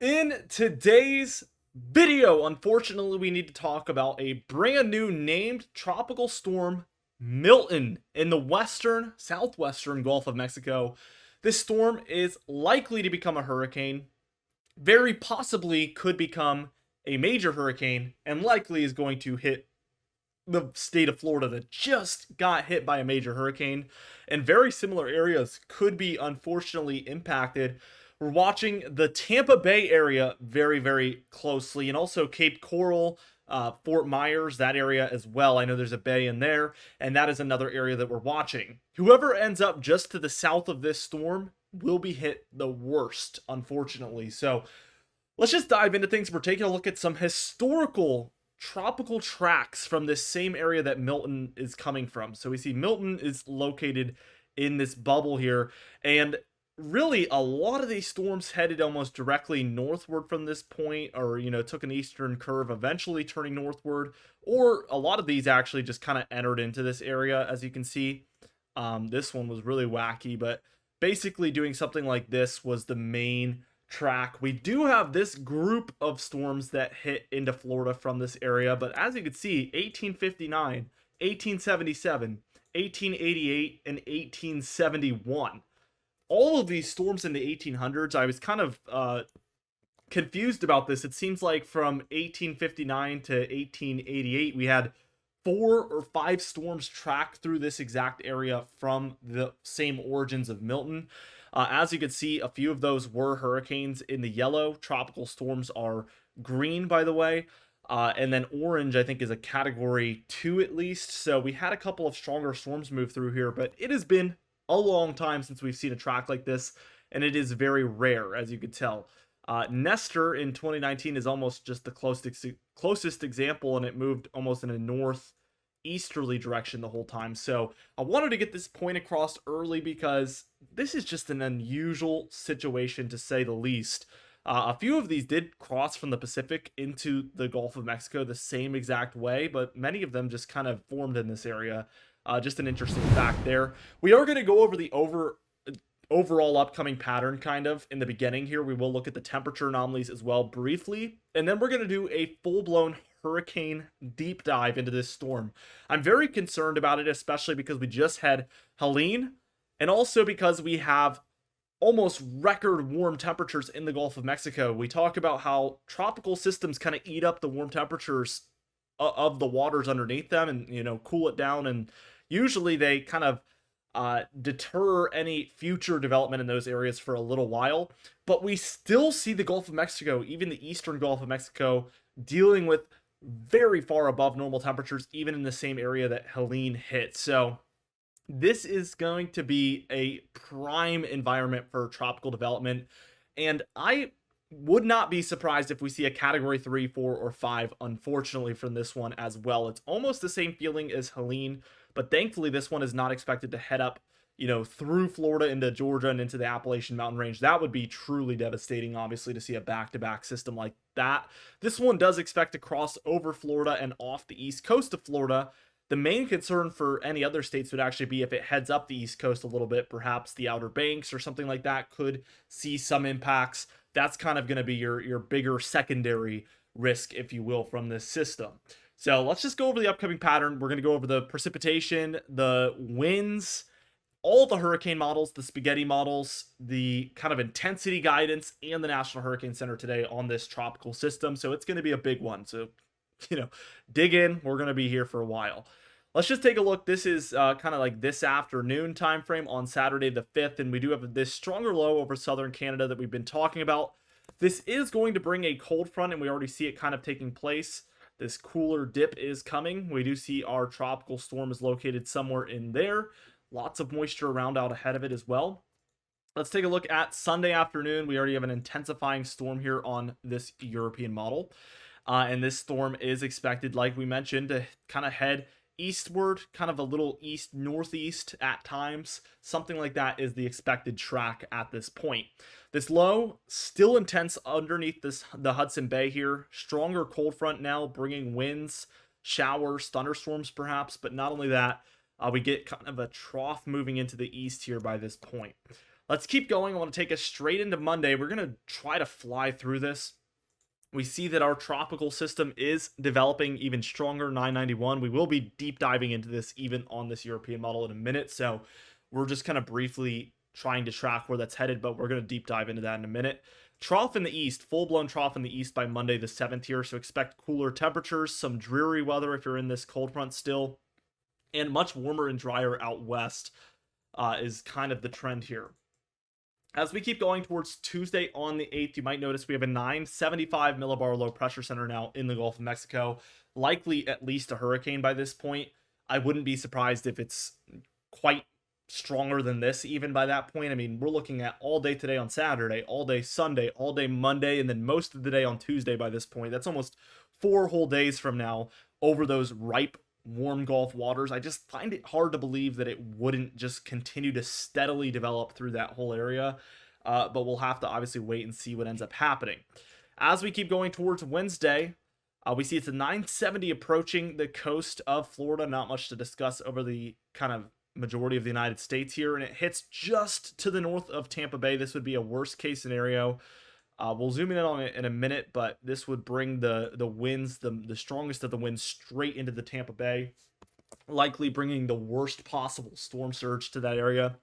In today's video, unfortunately, we need to talk about a brand new named tropical storm, Milton, in the southwestern Gulf of Mexico. This storm is likely to become a hurricane, very possibly could become a major hurricane, and likely is going to hit the state of Florida that just got hit by a major hurricane, and very similar areas could be unfortunately impacted. We're watching the Tampa Bay area very, very closely, and also Cape Coral, Fort Myers, that area as well. I know there's a bay in there, and that is another area that we're watching. Whoever ends up just to the south of this storm will be hit the worst, unfortunately. So let's just dive into things. We're taking a look at some historical tropical tracks from this same area that Milton is coming from. So we see Milton is located in this bubble here, and really a lot of these storms headed almost directly northward from this point, or took an eastern curve, eventually turning northward, or a lot of these actually just kind of entered into this area. As you can see, this one was really wacky, but basically doing something like this was the main track. We do have this group of storms that hit into Florida from this area, but as you can see, 1859, 1877, 1888, and 1871. All of these storms in the 1800s, I was kind of confused about this. It seems like from 1859 to 1888, we had 4 or 5 storms track through this exact area from the same origins of Milton. As you can see, a few of those were hurricanes in the yellow. Tropical storms are green, by the way. And then orange, I think, is a category 2 at least. So we had a couple of stronger storms move through here, but it has been a long time since we've seen a track like this, and it is very rare, as you could tell. Nestor in 2019 is almost just the closest example, and it moved almost in a northeasterly direction the whole time. So I wanted to get this point across early because this is just an unusual situation, to say the least. A few of these did cross from the Pacific into the Gulf of Mexico the same exact way, but many of them just kind of formed in this area. Just an interesting fact there. We are going to go over the overall upcoming pattern kind of in the beginning here. We will look at the temperature anomalies as well briefly, and then we're going to do a full-blown hurricane deep dive into this storm. I'm very concerned about it, especially because we just had Helene, and also because we have almost record warm temperatures in the Gulf of Mexico. We talk about how tropical systems kind of eat up the warm temperatures of the waters underneath them, and cool it down, and usually they kind of deter any future development in those areas for a little while. But we still see the Gulf of Mexico, even the eastern Gulf of Mexico, dealing with very far above normal temperatures, even in the same area that Helene hit. So this is going to be a prime environment for tropical development, and I would not be surprised if we see a category 3, 4, or 5, unfortunately, from this one as well. It's almost the same feeling as Helene, but thankfully this one is not expected to head up, through Florida into Georgia and into the Appalachian Mountain Range. That would be truly devastating, obviously, to see a back-to-back system like that. This one does expect to cross over Florida and off the east coast of Florida. The main concern for any other states would actually be if it heads up the east coast a little bit, perhaps the Outer Banks or something like that could see some impacts. That's kind of going to be your bigger secondary risk, if you will, from this system. So let's just go over the upcoming pattern. We're going to go over the precipitation, the winds, all the hurricane models, the spaghetti models, the kind of intensity guidance, and the National Hurricane Center today on this tropical system. So it's going to be a big one. So, dig in. We're going to be here for a while. Let's just take a look. This is kind of like this afternoon time frame on Saturday the 5th, and we do have this stronger low over southern Canada that we've been talking about. This is going to bring a cold front, and we already see it kind of taking place. This cooler dip is coming. We do see our tropical storm is located somewhere in there. Lots of moisture around out ahead of it as well. Let's take a look at Sunday afternoon. We already have an intensifying storm here on this European model. And this storm is expected, like we mentioned, to kind of head eastward, kind of a little east-northeast at times. Something like that is the expected track at this point. This low, still intense underneath the Hudson Bay here. Stronger cold front now, bringing winds, showers, thunderstorms perhaps. But not only that, we get kind of a trough moving into the east here by this point. Let's keep going. I want to take us straight into Monday. We're going to try to fly through this. We see that our tropical system is developing even stronger, 991. We will be deep diving into this even on this European model in a minute. So we're just kind of briefly trying to track where that's headed, but we're going to deep dive into that in a minute. Trough in the east, full-blown trough in the east by Monday the 7th here. So expect cooler temperatures, some dreary weather if you're in this cold front still, and much warmer and drier out west is kind of the trend here. As we keep going towards Tuesday on the 8th, you might notice we have a 975 millibar low pressure center now in the Gulf of Mexico. Likely at least a hurricane by this point. I wouldn't be surprised if it's quite stronger than this even by that point. I mean, we're looking at all day today on Saturday, all day Sunday, all day Monday, and then most of the day on Tuesday by this point. That's almost 4 whole days from now over those ripe warm Gulf waters. I just find it hard to believe that it wouldn't just continue to steadily develop through that whole area. But we'll have to obviously wait and see what ends up happening. As we keep going towards Wednesday, we see it's a 970 approaching the coast of Florida. Not much to discuss over the kind of majority of the United States here. And it hits just to the north of Tampa Bay. This would be a worst case scenario. We'll zoom in on it in a minute, but this would bring the winds, the strongest of the winds, straight into the Tampa Bay, likely bringing the worst possible storm surge to that area.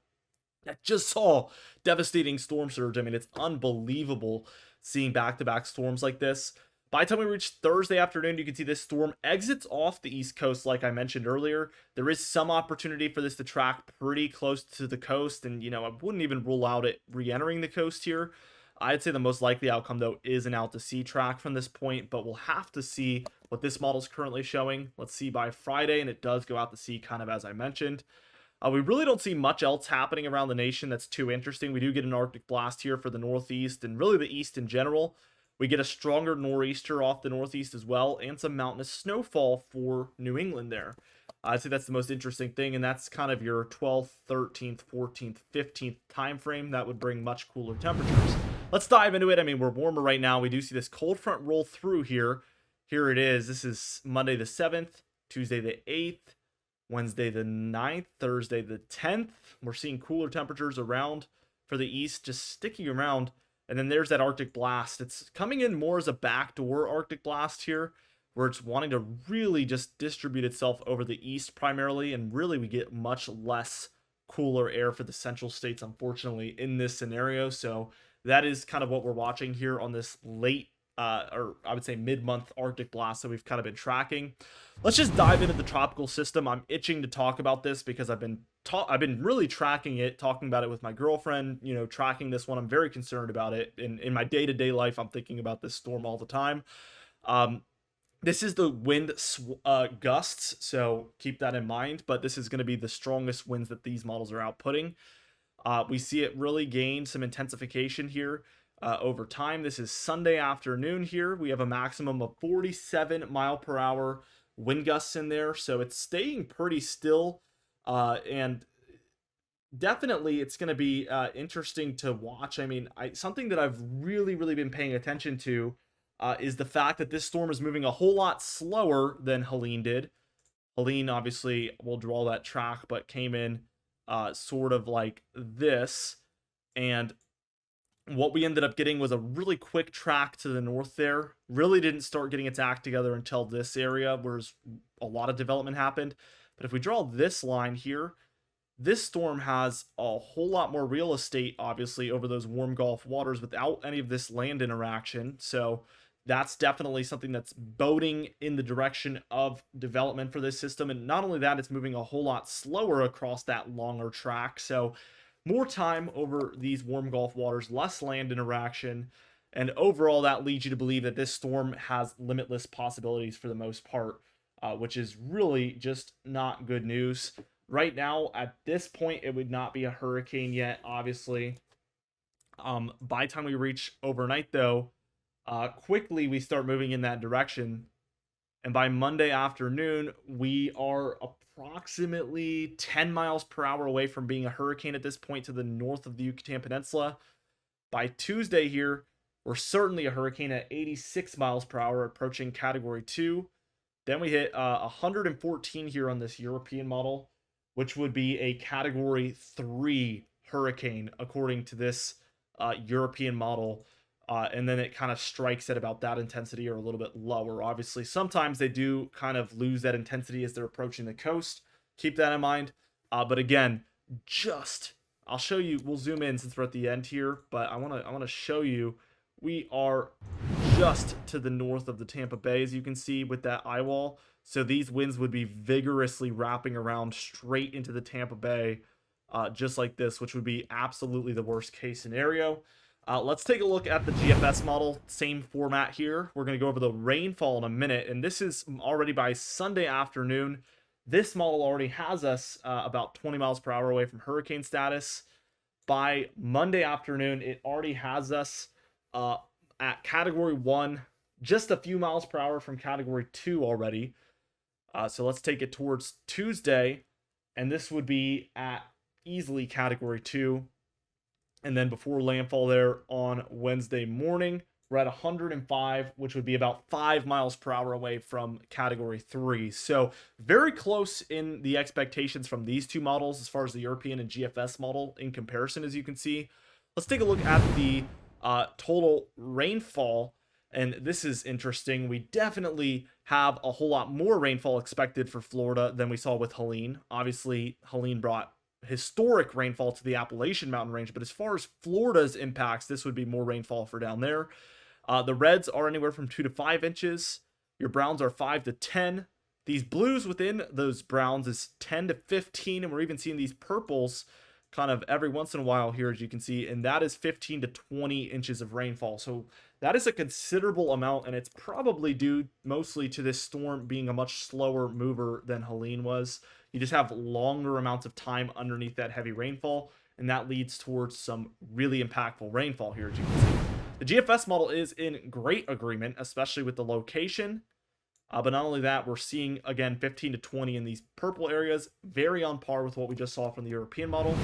I just saw devastating storm surge. I mean, it's unbelievable seeing back-to-back storms like this. By the time we reach Thursday afternoon, you can see this storm exits off the East Coast, like I mentioned earlier. There is some opportunity for this to track pretty close to the coast, and, I wouldn't even rule out it re-entering the coast here. I'd say the most likely outcome, though, is an out-to-sea track from this point, but we'll have to see what this model is currently showing. Let's see by Friday, and it does go out to sea kind of as I mentioned. We really don't see much else happening around the nation that's too interesting. We do get an Arctic blast here for the Northeast and really the East in general. We get a stronger nor'easter off the Northeast as well, and some mountainous snowfall for New England there. I'd say that's the most interesting thing, and that's kind of your 12th, 13th, 14th, 15th time frame. That would bring much cooler temperatures. Let's dive into it. I mean, we're warmer right now. We do see this cold front roll through here. Here it is. This is Monday the 7th, Tuesday the 8th, Wednesday the 9th, Thursday the 10th. We're seeing cooler temperatures around for the east, just sticking around. And then there's that Arctic blast. It's coming in more as a backdoor Arctic blast here, where it's wanting to really just distribute itself over the east primarily. And really we get much less cooler air for the central states, unfortunately, in this scenario. So that is kind of what we're watching here on this late or I would say mid-month Arctic blast that we've kind of been tracking. Let's just dive into the tropical system. I'm itching to talk about this because I've been really tracking it, talking about it with my girlfriend, tracking this one. I'm very concerned about it. In my day-to-day life, I'm thinking about this storm all the time. This is the wind gusts, so keep that in mind, but this is going to be the strongest winds that these models are outputting. We see it really gain some intensification here over time. This is Sunday afternoon here. We have a maximum of 47 mile per hour wind gusts in there, so it's staying pretty still, and definitely it's going to be interesting to watch. I mean, something that I've really been paying attention to is the fact that this storm is moving a whole lot slower than Helene did. Helene, obviously, will draw that track, but came in sort of like this, and what we ended up getting was a really quick track to the north there. Really didn't start getting its act together until this area, where a lot of development happened. But if we draw this line here, this storm has a whole lot more real estate, obviously, over those warm Gulf waters without any of this land interaction. So that's definitely something that's boding in the direction of development for this system. And not only that, it's moving a whole lot slower across that longer track. So more time over these warm Gulf waters, less land interaction, and overall that leads you to believe that this storm has limitless possibilities for the most part, which is really just not good news. Right now, at this point, it would not be a hurricane yet, obviously. By the time we reach overnight, though, quickly we start moving in that direction. And by Monday afternoon, we are approximately 10 miles per hour away from being a hurricane at this point to the north of the Yucatan Peninsula. By Tuesday here, we're certainly a hurricane at 86 miles per hour, approaching Category 2. Then we hit 114 here on this European model, which would be a Category 3 hurricane according to this European model. And then it kind of strikes at about that intensity or a little bit lower. Obviously, sometimes they do kind of lose that intensity as they're approaching the coast. Keep that in mind. But again, I'll show you. We'll zoom in since we're at the end here, but I want to show you. We are just to the north of the Tampa Bay, as you can see with that eye wall. So these winds would be vigorously wrapping around straight into the Tampa Bay, just like this, which would be absolutely the worst case scenario. Let's take a look at the GFS model. Same format here. We're going to go over the rainfall in a minute, and this is already by Sunday afternoon. This model already has us about 20 miles per hour away from hurricane status. By Monday afternoon, it already has us at Category 1, just a few miles per hour from Category 2 already. So let's take it towards Tuesday, and this would be at easily Category 2. And then before landfall there on Wednesday morning, we're at 105, which would be about 5 miles per hour away from Category 3. So very close in the expectations from these two models as far as the European and GFS model in comparison, as you can see. Let's take a look at the total rainfall. And this is interesting. We definitely have a whole lot more rainfall expected for Florida than we saw with Helene. Obviously, Helene brought historic rainfall to the Appalachian Mountain Range, but as far as Florida's impacts, this would be more rainfall for down there. The reds are anywhere from 2 to 5 inches. Your browns are 5 to 10. These blues within those browns is 10 to 15, and we're even seeing these purples kind of every once in a while here, as you can see, and that is 15 to 20 inches of rainfall. So that is a considerable amount, and it's probably due mostly to this storm being a much slower mover than Helene was. You just have longer amounts of time underneath that heavy rainfall, and that leads towards some really impactful rainfall here, as you can see. The GFS model is in great agreement, especially with the location. But not only that, we're seeing, again, 15 to 20 in these purple areas, very on par with what we just saw from the European model.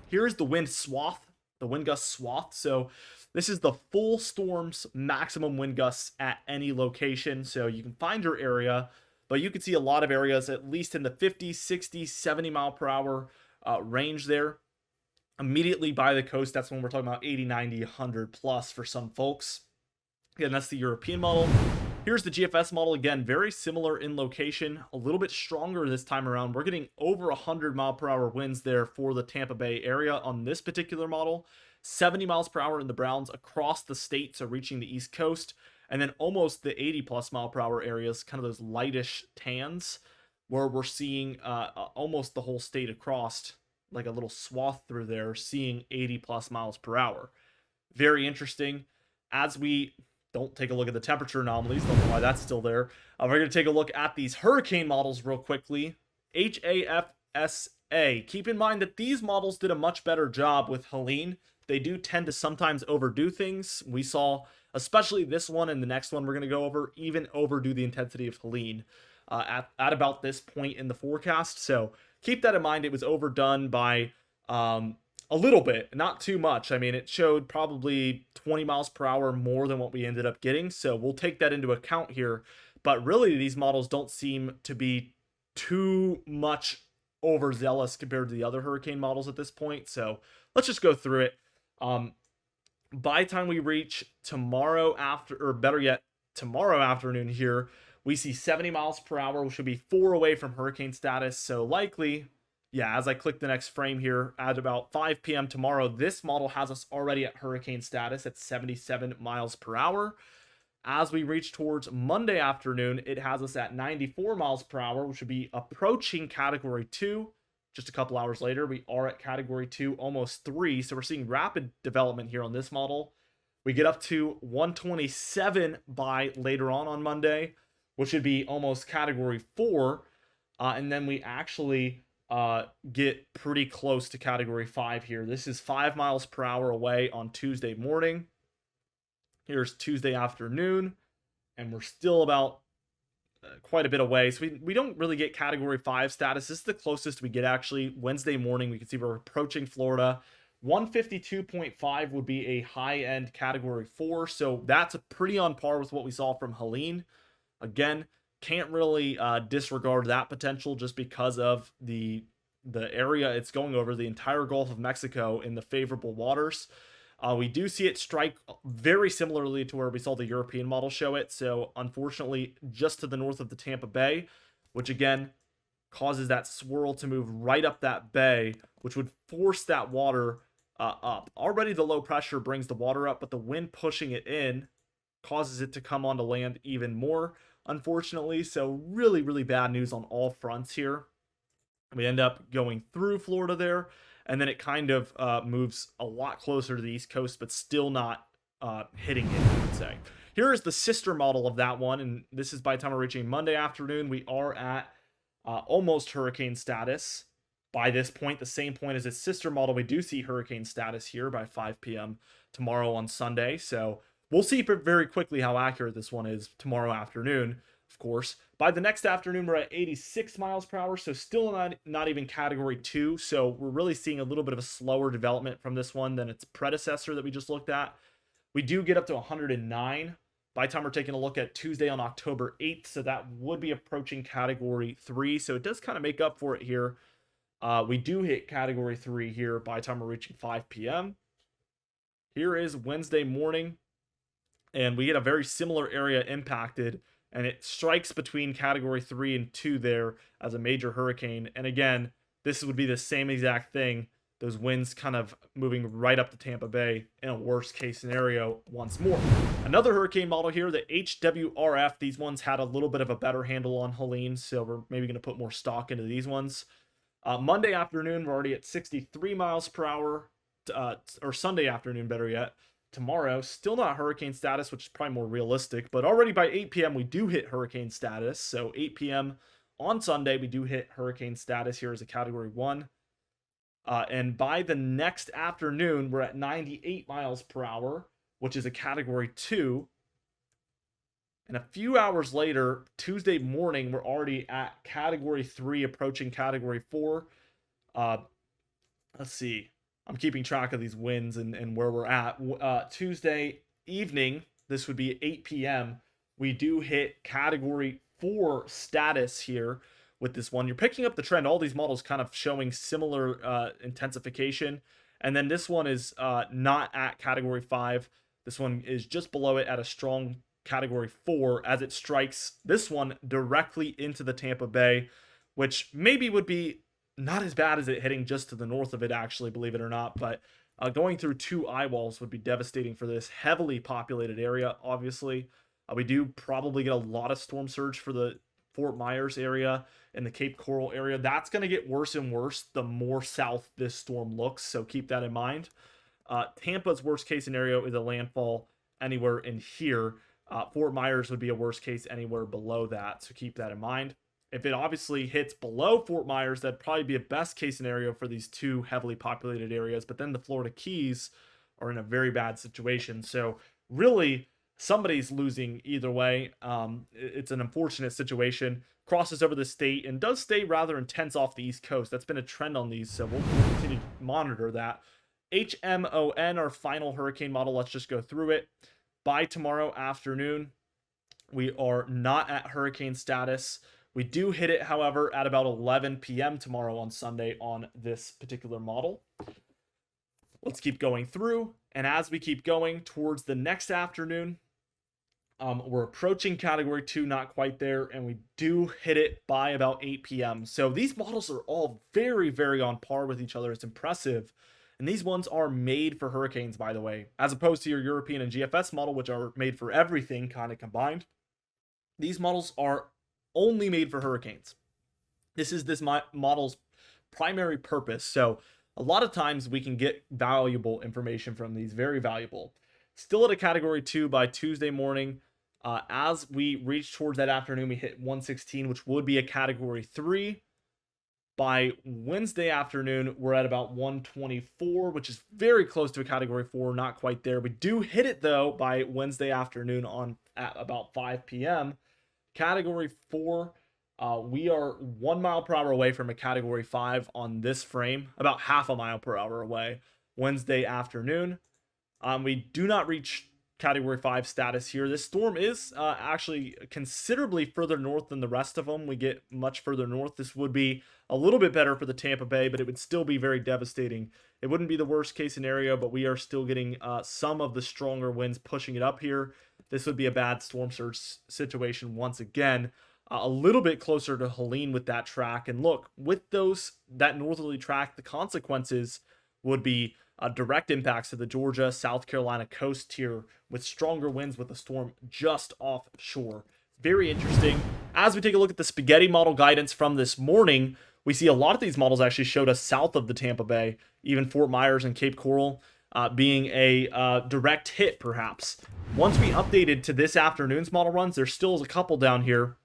Here's the wind swath, the wind gust swath. So this is the full storm's maximum wind gusts at any location. So you can find your area, but you can see a lot of areas, at least in the 50, 60, 70 mile per hour range there. Immediately by the coast, that's when we're talking about 80, 90, 100 plus for some folks. Again, that's the European model. Here's the GFS model. Again, very similar in location, a little bit stronger this time around. We're getting over 100 mile per hour winds there for the Tampa Bay area on this particular model. 70 miles per hour in the browns across the state, so reaching the East Coast. And then almost the 80 plus mile per hour areas, kind of those lightish tans, where we're seeing almost the whole state across, like a little swath through there, seeing 80 plus miles per hour. Very interesting. As we don't take a look at the temperature anomalies, don't know why that's still there. We're going to take a look at these hurricane models real quickly. HAFSA. Keep in mind that these models did a much better job with Helene. They do tend to sometimes overdo things. We saw, especially this one and the next one we're going to go over, even overdo the intensity of Helene at about this point in the forecast. So keep that in mind. It was overdone by a little bit, not too much. I mean, it showed probably 20 miles per hour more than what we ended up getting. So we'll take that into account here. But really, these models don't seem to be too much overzealous compared to the other hurricane models at this point. So let's just go through it. By the time we reach tomorrow tomorrow afternoon here, we see 70 miles per hour, which should be 4 away from hurricane status. So likely, yeah, as I click the next frame here, at about 5 p.m. tomorrow, this model has us already at hurricane status at 77 miles per hour. As we reach towards Monday afternoon, it has us at 94 miles per hour, which would be approaching Category 2. Just a couple hours later, we are at Category 2, almost 3. So we're seeing rapid development here on this model. We get up to 127 by later on Monday, which would be almost Category 4. And then we actually get pretty close to Category 5 here. This is 5 miles per hour away on Tuesday morning. Here's Tuesday afternoon, and we're still about quite a bit away. So we don't really get Category 5 status. This is the closest we get, actually. Wednesday morning, we can see we're approaching Florida. 152.5 would be a high-end Category 4, so that's pretty on par with what we saw from Helene. Again, can't really disregard that potential just because of the the area it's going over, the entire Gulf of Mexico, in the favorable waters. We do see it strike very similarly to where we saw the European model show it. So unfortunately, just to the north of the Tampa Bay, which again causes that swirl to move right up that bay, which would force that water up. Already the low pressure brings the water up, but the wind pushing it in causes it to come onto land even more, unfortunately. So really, really bad news on all fronts here. We end up going through Florida there, and then it kind of moves a lot closer to the East Coast, but still not hitting it, I would say. Here is the sister model of that one, and this is by the time we're reaching Monday afternoon. We are at almost hurricane status. By this point, the same point as its sister model, we do see hurricane status here by 5 p.m. tomorrow on Sunday. So we'll see very quickly how accurate this one is tomorrow afternoon, of course. By the next afternoon, we're at 86 miles per hour, so still not even category 2. So we're really seeing a little bit of a slower development from this one than its predecessor that we just looked at. We do get up to 109 by the time we're taking a look at Tuesday on October 8th. So that would be approaching category 3. So it does kind of make up for it here. We do hit category 3 here by the time we're reaching 5 p.m. Here is Wednesday morning, and we get a very similar area impacted, and it strikes between category 3 and 2 there as a major hurricane. And again, this would be the same exact thing. Those winds kind of moving right up to Tampa Bay in a worst case scenario once more. Another hurricane model here, the HWRF. These ones had a little bit of a better handle on Helene, so we're maybe going to put more stock into these ones. Monday afternoon, we're already at 63 miles per hour, or Sunday afternoon, better yet. Tomorrow, still not hurricane status, which is probably more realistic, but already by 8 p.m. we do hit hurricane status. So 8 p.m. on Sunday, we do hit hurricane status here as a category 1. And by the next afternoon, we're at 98 miles per hour, which is a category 2. And a few hours later, Tuesday morning, we're already at category 3, approaching category 4. Let's see. I'm keeping track of these winds and where we're at. Tuesday evening, this would be 8 p.m. We do hit category 4 status here with this one. You're picking up the trend. All these models kind of showing similar intensification. And then this one is not at category 5. This one is just below it at a strong category 4 as it strikes this one directly into the Tampa Bay, which maybe would be not as bad as it hitting just to the north of it, actually, believe it or not. But going through 2 eye walls would be devastating for this heavily populated area, obviously. We do probably get a lot of storm surge for the Fort Myers area and the Cape Coral area. That's going to get worse and worse the more south this storm looks, so keep that in mind. Tampa's worst case scenario is a landfall anywhere in here. Fort Myers would be a worst case anywhere below that, so keep that in mind. If it obviously hits below Fort Myers, that'd probably be a best case scenario for these 2 heavily populated areas, but then the Florida Keys are in a very bad situation. So really, somebody's losing either way. It's an unfortunate situation. Crosses over the state and does stay rather intense off the East Coast. That's been a trend on these, so we'll continue to monitor that. HMON, our final hurricane model, let's just go through it. By tomorrow afternoon, we are not at hurricane status. We do hit it, however, at about 11 p.m. tomorrow on Sunday on this particular model. Let's keep going through. And as we keep going towards the next afternoon, we're approaching category 2, not quite there, and we do hit it by about 8 p.m. So these models are all very, very on par with each other. It's impressive. And these ones are made for hurricanes, by the way, as opposed to your European and GFS model, which are made for everything kind of combined. These models are only made for hurricanes. This is this model's primary purpose. So a lot of times we can get valuable information from these, very valuable. Still at a category 2 by Tuesday morning. As we reach towards that afternoon, we hit 116, which would be a category 3. By Wednesday afternoon, we're at about 124, which is very close to a category 4, not quite there. We do hit it, though, by Wednesday afternoon at about 5 p.m. Category 4, we are 1 mile per hour away from a category 5 on this frame, about half a mile per hour away. Wednesday afternoon, we do not reach Category 5 status here. This storm is actually considerably further north than the rest of them. We get much further north. This would be a little bit better for the Tampa Bay, but it would still be very devastating. It wouldn't be the worst case scenario, but we are still getting some of the stronger winds pushing it up here. This would be a bad storm surge situation once again. A little bit closer to Helene with that track. And look, with that northerly track, the consequences would be direct impacts to the Georgia, South Carolina coast here with stronger winds with the storm just offshore. Very interesting. As we take a look at the spaghetti model guidance from this morning, we see a lot of these models actually showed us south of the Tampa Bay, even Fort Myers and Cape Coral being a direct hit perhaps. Once we updated to this afternoon's model runs, there still is a couple down here.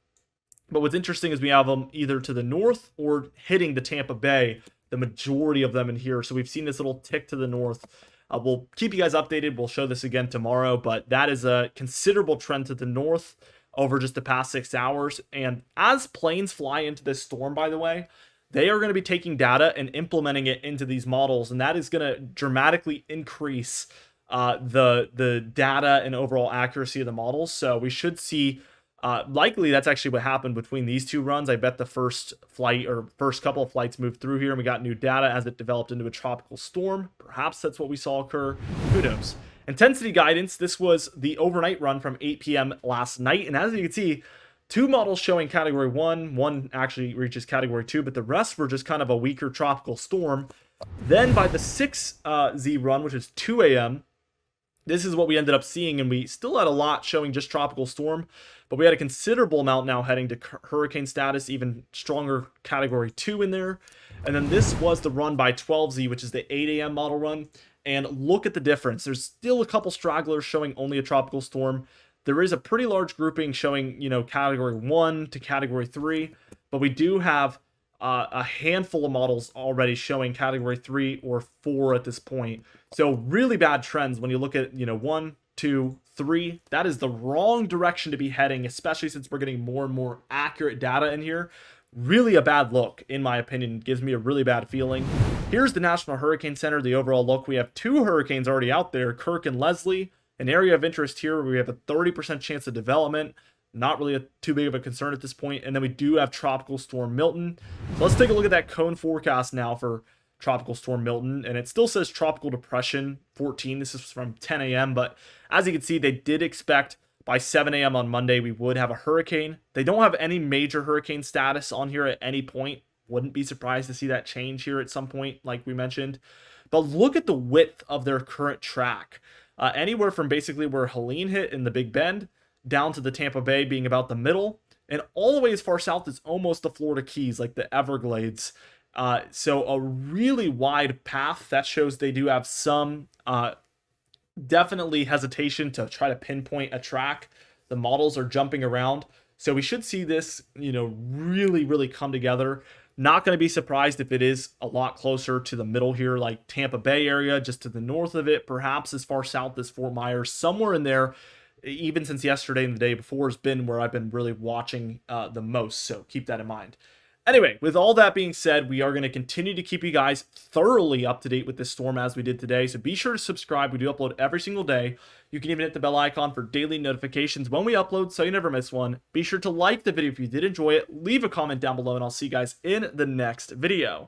But what's interesting is we have them either to the north or hitting the Tampa Bay, the majority of them in here. So we've seen this little tick to the north. We'll keep you guys updated. We'll show this again tomorrow, but that is a considerable trend to the north over just the past 6 hours. And as planes fly into this storm, by the way, they are going to be taking data and implementing it into these models, and that is going to dramatically increase the data and overall accuracy of the models. So we should see likely that's actually what happened between these two runs. I bet the first flight or first couple of flights moved through here and we got new data as it developed into a tropical storm. Perhaps that's what we saw occur. Who knows? Intensity guidance. This was the overnight run from 8 p.m. last night. And as you can see, 2 models showing category 1. One actually reaches category 2, but the rest were just kind of a weaker tropical storm. Then by the 6Z run, which is 2 a.m., this is what we ended up seeing, and we still had a lot showing just tropical storm, but we had a considerable amount now heading to hurricane status, even stronger category 2 in there. And then this was the run by 12Z, which is the 8 a.m. model run. And look at the difference. There's still a couple stragglers showing only a tropical storm. There is a pretty large grouping showing, category 1 to category 3, but we do have a handful of models already showing category 3 or 4 at this point. So really bad trends when you look at, 1, 2, 3. That is the wrong direction to be heading, especially since we're getting more and more accurate data in here. Really a bad look, in my opinion. It gives me a really bad feeling. Here's the National Hurricane Center, the overall look. We have 2 hurricanes already out there, Kirk and Leslie. An area of interest here where we have a 30% chance of development. Not really too big of a concern at this point. And then we do have Tropical Storm Milton. So let's take a look at that cone forecast now for Tropical Storm Milton. And it still says Tropical Depression 14. This is from 10 a.m. But as you can see, they did expect by 7 a.m. on Monday we would have a hurricane. They don't have any major hurricane status on here at any point. Wouldn't be surprised to see that change here at some point, like we mentioned. But look at the width of their current track. Anywhere from basically where Helene hit in the Big Bend down to the Tampa Bay being about the middle, and all the way as far south as almost the Florida Keys, like the Everglades. So a really wide path. That shows they do have some definitely hesitation to try to pinpoint a track. The models are jumping around. So we should see this, really, really come together. Not going to be surprised if it is a lot closer to the middle here, like Tampa Bay area, just to the north of it, perhaps as far south as Fort Myers, somewhere in there. Even since yesterday and the day before has been where I've been really watching the most. So keep that in mind. Anyway, with all that being said, we are going to continue to keep you guys thoroughly up to date with this storm as we did today. So be sure to subscribe. We do upload every single day. You can even hit the bell icon for daily notifications when we upload so you never miss one. Be sure to like the video if you did enjoy it. Leave a comment down below and I'll see you guys in the next video.